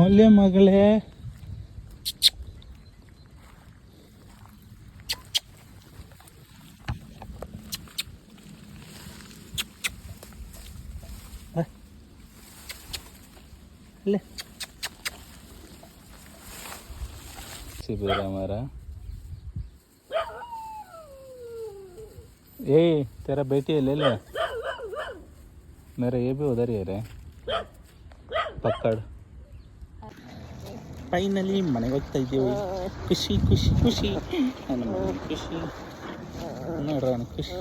ಒಳ್ಳೆ ಮಗಳೇ. ले बेरा हमारा। ए तेरा बेटी है, ले ले। मेरा ये भी उधर ही है रे, पकड़। ಫೈನಲಿ ಮನೆಗೆ ಹೋಗ್ತಾ ಇದ್ದೀವಿ. ಖುಷಿ ಖುಷಿ ಖುಷಿ ನನ್ನ ಮನೆ ಖುಷಿ ನೋಡ್ರ ಖುಷಿ.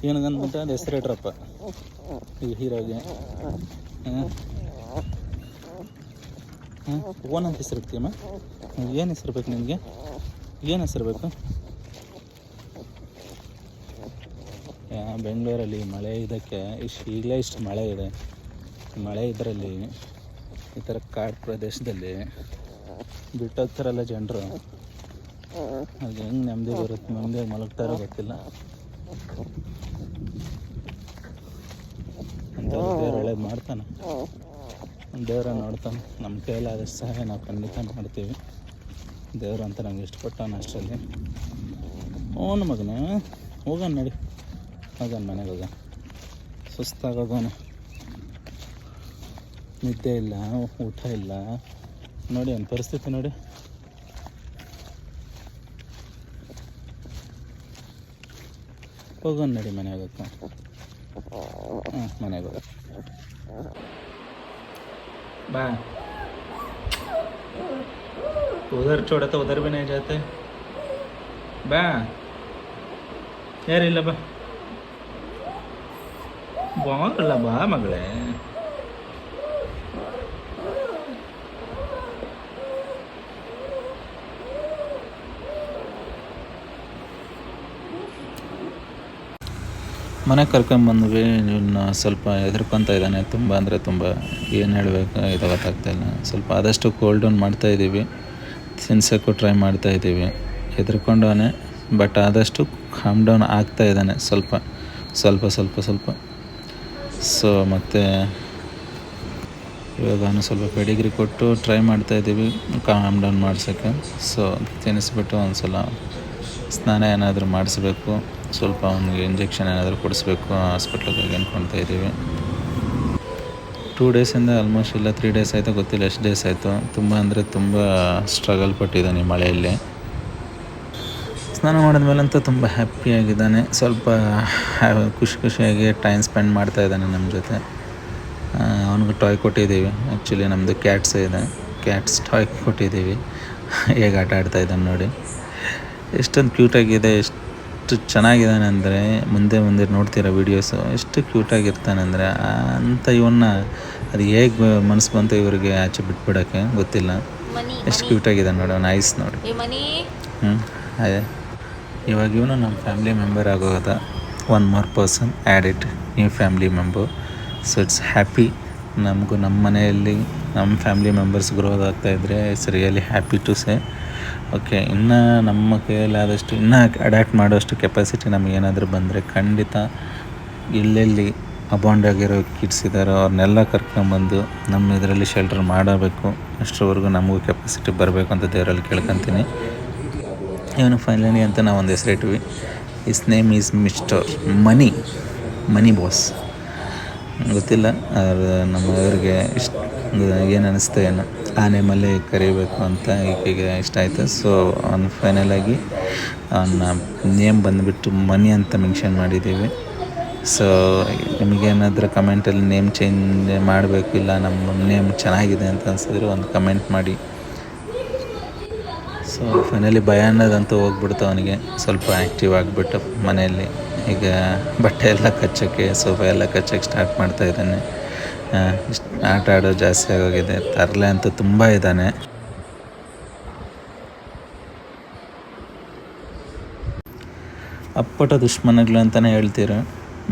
ಏನಂದ್ಬಿಟ್ಟು ಅದು ಹೆಸರು ಇಡ್ರಪ್ಪ ಈ ಹೀರೋಗೆ. ಓನ್ ಅಂತ ಹೆಸರು ಇಡ್ತೀಯಮ್ಮ. ಏನು ಹೆಸರು ಬೇಕು ನಿನಗೆ? ಏನು ಹೆಸರು ಬೇಕು? ಬೆಂಗಳೂರಲ್ಲಿ ಮಳೆ ಇದಕ್ಕೆ ಈಗಲೇ ಇಷ್ಟು ಮಳೆ ಇದೆ. ಮಳೆ ಇದರಲ್ಲಿ ಈ ಥರ ಕಾಡು ಪ್ರದೇಶದಲ್ಲಿ ಬಿಟ್ಟೋಗ್ತಾರಲ್ಲ ಜನರು, ಅದು ಹೆಂಗೆ ನೆಮ್ಮದಿ ಬರುತ್ತೆ, ನೆಮ್ಮದಿ ಮಲಗ್ತಾರೋ ಗೊತ್ತಿಲ್ಲ. ಅಂತ ದೇವ್ರು ಒಳ್ಳೇದು ಮಾಡ್ತಾನೆ, ದೇವ್ರ ನೋಡ್ತಾನೆ. ನಮ್ಮ ಕೈಲಾದಷ್ಟು ಸಹಾಯ ನಾವು ಖಂಡಿತ ಮಾಡ್ತೀವಿ. ದೇವ್ರು ಅಂತ ನಮ್ಗೆ ಇಷ್ಟಪಟ್ಟವನು ಅಷ್ಟರಲ್ಲಿ. ಓನು ಮಗನೇ ಹೋಗೋಣ ನಡಿ, ಹೋಗೋಣ ಮನೆಗೆ ಹೋಗೋಣ. ಸುಸ್ತಾಗೋಗೋಣ, ನಿದ್ದೆ ಇಲ್ಲ, ಊಟ ಇಲ್ಲ. ನೋಡಿ ಒಂದು ಪರಿಸ್ಥಿತಿ ನೋಡಿ. ಹೋಗೋಣ ನಡಿ ಮನೆಗೆ ಹೋಗೋಣ. ಮನೆಗೆ ಹೋಗ बा। उधर छोड़ा तो उधर भी नहीं जाते बा। यार ಇಲ್ಲ ಬಾ ಬಾಗಲ್ಲ ಬಾ ಮಗಳೇ. ಮನೆಗೆ ಕರ್ಕೊಂಬಂದ್ವಿ. ಇವನ್ನ ಸ್ವಲ್ಪ ಹೆದರ್ಕೊತಾ ಇದ್ದಾನೆ, ತುಂಬ ಅಂದರೆ ತುಂಬ. ಏನು ಹೇಳಬೇಕು ಇದು ಗೊತ್ತಾಗ್ತಾಯಿಲ್ಲ. ಸ್ವಲ್ಪ ಆದಷ್ಟು ಕೂಲ್ ಡೌನ್ ಮಾಡ್ತಾಯಿದ್ದೀವಿ, ತಿನ್ಸೋಕ್ಕೂ ಟ್ರೈ ಮಾಡ್ತಾಯಿದ್ದೀವಿ. ಹೆದರ್ಕೊಂಡವನೇ, ಬಟ್ ಆದಷ್ಟು ಕಾಮ್ ಡೌನ್ ಆಗ್ತಾ ಇದ್ದಾನೆ ಸ್ವಲ್ಪ ಸ್ವಲ್ಪ ಸ್ವಲ್ಪ ಸ್ವಲ್ಪ. ಸೊ ಮತ್ತು ಇವಾಗ ಸ್ವಲ್ಪ ಪೆಡಿಗ್ರಿ ಕೊಟ್ಟು ಟ್ರೈ ಮಾಡ್ತಾಯಿದ್ದೀವಿ ಕಾಮ್ ಡೌನ್ ಮಾಡ್ಸೋಕ್ಕೆ. ಸೊ ತಿನ್ನಿಸ್ಬಿಟ್ಟು ಒಂದು ಸಲ ಸ್ನಾನ ಏನಾದರೂ ಮಾಡಿಸ್ಬೇಕು, ಸ್ವಲ್ಪ ಅವನಿಗೆ ಇಂಜೆಕ್ಷನ್ ಏನಾದರೂ ಕೊಡಿಸ್ಬೇಕು. ಹಾಸ್ಪಿಟ್ಲಿಗೆ ಹೋಗಿ ಅಂದ್ಕೊಳ್ತಾ ಇದ್ದೀವಿ. 2 ಡೇಸಿಂದ ಆಲ್ಮೋಸ್ಟ್ ಇಲ್ಲ 3 ಡೇಸ್ ಆಯಿತು, ಗೊತ್ತಿಲ್ಲ ಎಷ್ಟು ಡೇಸ್ ಆಯಿತು. ತುಂಬ ಅಂದರೆ ತುಂಬ ಸ್ಟ್ರಗಲ್ ಪಟ್ಟಿದ್ದಾನೆ ಈ ಮಳೆಯಲ್ಲಿ. ಸ್ನಾನ ಮಾಡಿದ್ಮೇಲಂತೂ ತುಂಬ ಹ್ಯಾಪಿಯಾಗಿದ್ದಾನೆ. ಸ್ವಲ್ಪ ಖುಷಿ ಖುಷಿಯಾಗಿ ಟೈಮ್ ಸ್ಪೆಂಡ್ ಮಾಡ್ತಾಯಿದ್ದಾನೆ ನಮ್ಮ ಜೊತೆ. ಅವನಿಗೆ ಟಾಯ್ ಕೊಟ್ಟಿದ್ದೀವಿ. ಆ್ಯಕ್ಚುಲಿ ನಮ್ಮದು ಕ್ಯಾಟ್ಸ್ ಇದೆ, ಕ್ಯಾಟ್ಸ್ ಟಾಯ್ ಕೊಟ್ಟಿದ್ದೀವಿ. ಹೇಗೆ ಆಟ ಆಡ್ತಾಯಿದ್ದಾನೆ ನೋಡಿ, ಎಷ್ಟೊಂದು ಕ್ಯೂಟಾಗಿದೆ, ಎಷ್ಟು ಚೆನ್ನಾಗಿದ್ದಾನೆ ಅಂದರೆ. ಮುಂದೆ ಮುಂದೆ ನೋಡ್ತೀರ ವೀಡಿಯೋಸು, ಎಷ್ಟು ಕ್ಯೂಟಾಗಿರ್ತಾನೆ ಅಂದರೆ. ಅಂತ ಇವನ್ನ ಅದು ಹೇಗೆ ಮನಸ್ಸು ಬಂತು ಇವರಿಗೆ ಆಚೆ ಬಿಟ್ಬಿಡೋಕ್ಕೆ ಗೊತ್ತಿಲ್ಲ. ಎಷ್ಟು ಕ್ಯೂಟಾಗಿದ್ದಾನೆ ನೋಡಿ, ಅವನ ಐಸ್ ನೋಡಿ. ಅದೇ ಇವಾಗ ಇವನು ನಮ್ಮ ಫ್ಯಾಮಿಲಿ ಮೆಂಬರ್ ಆಗೋದ. 1 more person added, new family member. So it's happy. ನಮಗೂ ನಮ್ಮ ಮನೆಯಲ್ಲಿ ನಮ್ಮ ಫ್ಯಾಮಿಲಿ ಮೆಂಬರ್ಸ್ ಗ್ರೋತ್ ಆಗ್ತಾಯಿದ್ರೆ it's really happy to say. Okay, ಇನ್ನು ನಮ್ಮ ಕೈಯಲ್ಲಿ ಆದಷ್ಟು ಇನ್ನೂ ಅಡ್ಯಾಪ್ಟ್ ಮಾಡೋಷ್ಟು ಕೆಪಾಸಿಟಿ ನಮಗೇನಾದರೂ ಬಂದರೆ ಖಂಡಿತ ಎಲ್ಲೆಲ್ಲಿ ಅಬಾಂಡ್ ಆಗಿರೋ ಕಿಡ್ಸ್ ಇದ್ದಾರೋ ಅವ್ರನ್ನೆಲ್ಲ ಕರ್ಕೊಂಬಂದು ನಮ್ಮ ಇದರಲ್ಲಿ ಶೆಲ್ಟರ್ ಮಾಡಬೇಕು. ಅಷ್ಟರವರೆಗೂ ನಮಗೂ ಕೆಪಾಸಿಟಿ ಬರಬೇಕು ಅಂತ ದೇವರಲ್ಲಿ ಕೇಳ್ಕೊತೀನಿ. ಇವನು ಫೈನಲಿ ಅಂತ ನಾವು ಒಂದು ಹೆಸರಿಟ್ವಿ. Is name is mister money boss. ಗೊತ್ತಿಲ್ಲ ನಮ್ಮ ಅವ್ರಿಗೆ ಇಷ್ಟ ಏನು ಅನ್ನಿಸ್ತಾ ಏನೋ ಆ ನೇಮಲ್ಲಿ ಕರಿಬೇಕು ಅಂತ ಈಕೆಗೆ ಇಷ್ಟ ಆಯಿತು. ಸೊ ಅವ್ನು ಫೈನಲಾಗಿ ಅವನ ನೇಮ್ ಬಂದುಬಿಟ್ಟು ಮನಿ ಅಂತ ಮೆನ್ಷನ್ ಮಾಡಿದ್ದೀವಿ. ಸೊ ನಿಮಗೇನಾದರೂ ಕಮೆಂಟಲ್ಲಿ ನೇಮ್ ಚೇಂಜ್ ಮಾಡಬೇಕು, ಇಲ್ಲ ನಮ್ಮ ನೇಮ್ ಚೆನ್ನಾಗಿದೆ ಅಂತ ಅನಿಸಿದ್ರೆ ಒಂದು ಕಮೆಂಟ್ ಮಾಡಿ. ಸೊ ಫೈನಲಿ ಭಯ ಅನ್ನೋದಂತೂ ಹೋಗ್ಬಿಡ್ತು ಅವನಿಗೆ. ಸ್ವಲ್ಪ ಆ್ಯಕ್ಟಿವ್ ಆಗಿಬಿಟ್ಟು ಮನೆಯಲ್ಲಿ ಈಗ ಬಟ್ಟೆ ಎಲ್ಲ ಕಚ್ಚೋಕ್ಕೆ, ಸೋಫಾ ಎಲ್ಲ ಕಚ್ಚೋಕ್ಕೆ ಸ್ಟಾರ್ಟ್ ಮಾಡ್ತಾಯಿದ್ದಾನೆ. ಆಟ ಆಡೋದು ಜಾಸ್ತಿ ಆಗೋಗಿದೆ. ತರಲೆ ಅಂತೂ ತುಂಬ ಇದ್ದಾನೆ. ಅಪ್ಪಟ ದುಶ್ಮನಗಳು ಅಂತಲೇ ಹೇಳ್ತೀರ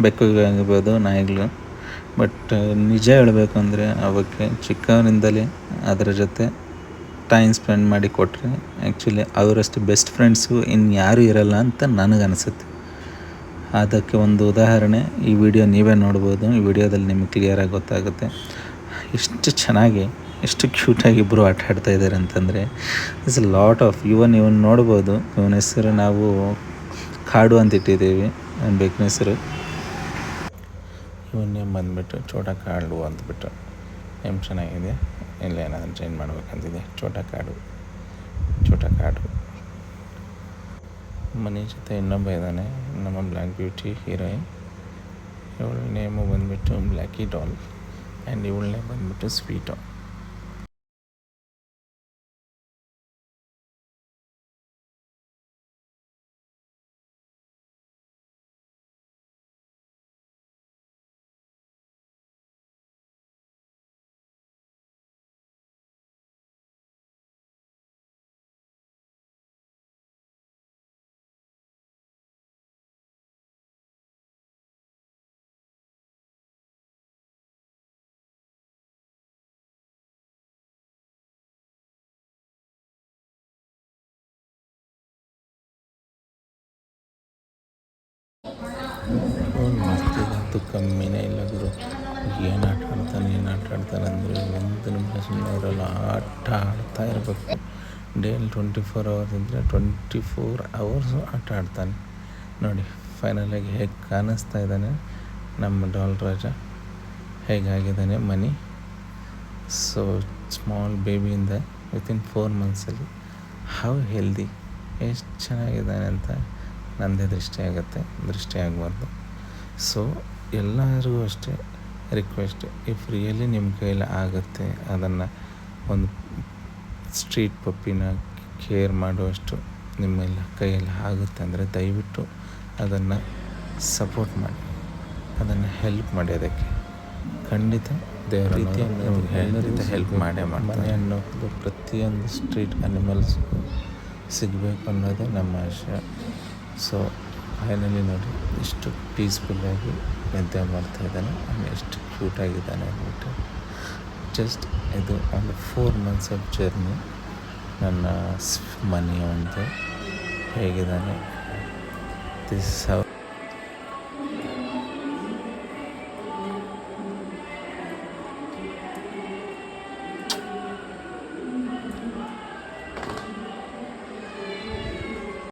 ಬೆಕ್ಕುಗಳಾಗಿರ್ಬೋದು, ನಾಯಿಗಳು. ಬಟ್ ನಿಜ ಹೇಳಬೇಕು ಅಂದರೆ ಅವಕ್ಕೆ ಚಿಕ್ಕವರಿಂದಲೇ ಅದರ ಜೊತೆ ಟೈಮ್ ಸ್ಪೆಂಡ್ ಮಾಡಿ ಕೊಟ್ಟರೆ ಆ್ಯಕ್ಚುಲಿ ಅವರಷ್ಟು ಬೆಸ್ಟ್ ಫ್ರೆಂಡ್ಸು ಇನ್ಯಾರೂ ಇರಲ್ಲ ಅಂತ ನನಗನ್ನಿಸುತ್ತೆ. ಅದಕ್ಕೆ ಒಂದು ಉದಾಹರಣೆ ಈ ವಿಡಿಯೋ ನೀವೇ ನೋಡ್ಬೋದು. ಈ ವಿಡಿಯೋದಲ್ಲಿ ನಿಮಗೆ ಕ್ಲಿಯರಾಗಿ ಗೊತ್ತಾಗುತ್ತೆ. ಎಷ್ಟು ಚೆನ್ನಾಗಿ ಎಷ್ಟು ಕ್ಯೂಟಾಗಿ ಇಬ್ಬರು ಆಟ ಆಡ್ತಾ ಇದ್ದಾರೆ ಅಂತಂದರೆ ಇಟ್ಸ್ ಅ ಲಾಟ್ ಆಫ್ ಇವನ್ ನೋಡ್ಬೋದು. ಇವನ ಹೆಸರು ನಾವು ಕಾಡು ಅಂತ ಇಟ್ಟಿದ್ದೀವಿ, ಬೇಕಿನ ಹೆಸರು. ಇವನ್ನೇ ಬಂದುಬಿಟ್ಟು ಚೋಟಾ ಕಾಡು ಅಂದ್ಬಿಟ್ಟು ಏನು ಚೆನ್ನಾಗಿದೆ. ಇಲ್ಲ ಏನಾದರೂ ಚೇಂಜ್ ಮಾಡ್ಬೇಕಂತಿದೆ. ಚೋಟಾ ಕಾಡು. ಮನೆ ಜೊತೆ ಇನ್ನೊಬ್ಬ ಇದ್ದಾನೆ, ನಮ್ಮ ಬ್ಲ್ಯಾಕ್ ಬ್ಯೂಟಿ ಹೀರೋಯಿನ್. ಇವಳ ನೇಮು ಬಂದುಬಿಟ್ಟು ಬ್ಲ್ಯಾಕಿ ಡಾಲ್ ಆ್ಯಂಡ್ ಇವಳ ನೇಮ್ ಬಂದುಬಿಟ್ಟು ಸ್ವೀಟು. ಮಸ್ತಿಗಂತೂ ಕಮ್ಮಿನೇ ಇಲ್ಲ ಗುರು. ಏನು ಆಟ ಆಡ್ತಾನೆ ಅಂದರೆ ಒಂದು ನಿಮಿಷ ಸುಮ್ಮನೆ ಇರೋಲ್ಲ, ಆಟ ಆಡ್ತಾ ಇರಬೇಕು. ಡೇಲಿ 24 ಅವರ್ಸ್ ಇದ್ದರೆ 24 ಅವರ್ಸು ಆಟ ಆಡ್ತಾನೆ. ನೋಡಿ ಫೈನಲಾಗಿ ಹೇಗೆ ಕಾಣಿಸ್ತಾ ಇದ್ದಾನೆ ನಮ್ಮ ಡಾಲ್ ರಾಜ, ಹೇಗಾಗಿದ್ದಾನೆ ಮನಿ. ಸೊ ಸ್ಮಾಲ್ ಬೇಬಿಯಿಂದ ವಿತಿನ್ 4 ಮಂತ್ಸಲ್ಲಿ ಹೌ ಹೆಲ್ದಿ, ಎಷ್ಟು ಚೆನ್ನಾಗಿದ್ದಾನೆ ಅಂತ ನನ್ನದೇ ದೃಷ್ಟಿ ಆಗಬಾರ್ದು. ಸೊ ಎಲ್ಲರಿಗೂ ಅಷ್ಟೇ ರಿಕ್ವೆಸ್ಟ್, ಇಫ್ ರಿಯಲಿ ನಿಮ್ಮ ಕೈಯಲ್ಲಿ ಆಗುತ್ತೆ ಅದನ್ನು ಒಂದು ಸ್ಟ್ರೀಟ್ ಪಪ್ಪಿನ ಕೇರ್ ಮಾಡುವಷ್ಟು ನಿಮ್ಮೆಲ್ಲ ಕೈಯಲ್ಲಿ ಆಗುತ್ತೆ ಅಂದರೆ ದಯವಿಟ್ಟು ಅದನ್ನು ಸಪೋರ್ಟ್ ಮಾಡಿ, ಅದನ್ನು ಹೆಲ್ಪ್ ಮಾಡಿ. ಅದಕ್ಕೆ ಖಂಡಿತ ದೇವರ ನಿಮಗೆ ಹೆಲ್ಪ್ ಮಾಡೇ ಮಾಡ್ತಾರೆ. ಅನ್ನೋದು ಪ್ರತಿಯೊಂದು ಸ್ಟ್ರೀಟ್ ಅನಿಮಲ್ಸ್ ಸಿಗಬೇಕು ಅನ್ನೋದೇ ನಮ್ಮ ಆಶಯ. ಸೊ ಫೈನಲಿ ನೋಡಿ ಎಷ್ಟು ಪೀಸ್ಫುಲ್ಲಾಗಿ ನಿದ್ದೆ ಮಾಡ್ತಾಯಿದ್ದಾನೆ, ಎಷ್ಟು ಕ್ಯೂಟಾಗಿದ್ದಾನೆ ಅಂದ್ಬಿಟ್ಟು. ಜಸ್ಟ್ ಇದು ಒಂದು 4 ಮಂತ್ಸ್ ಆಫ್ ಜರ್ನಿ ನನ್ನ ಮನೆಯ ಒಂದು ಹೇಗಿದ್ದಾನೆ. This how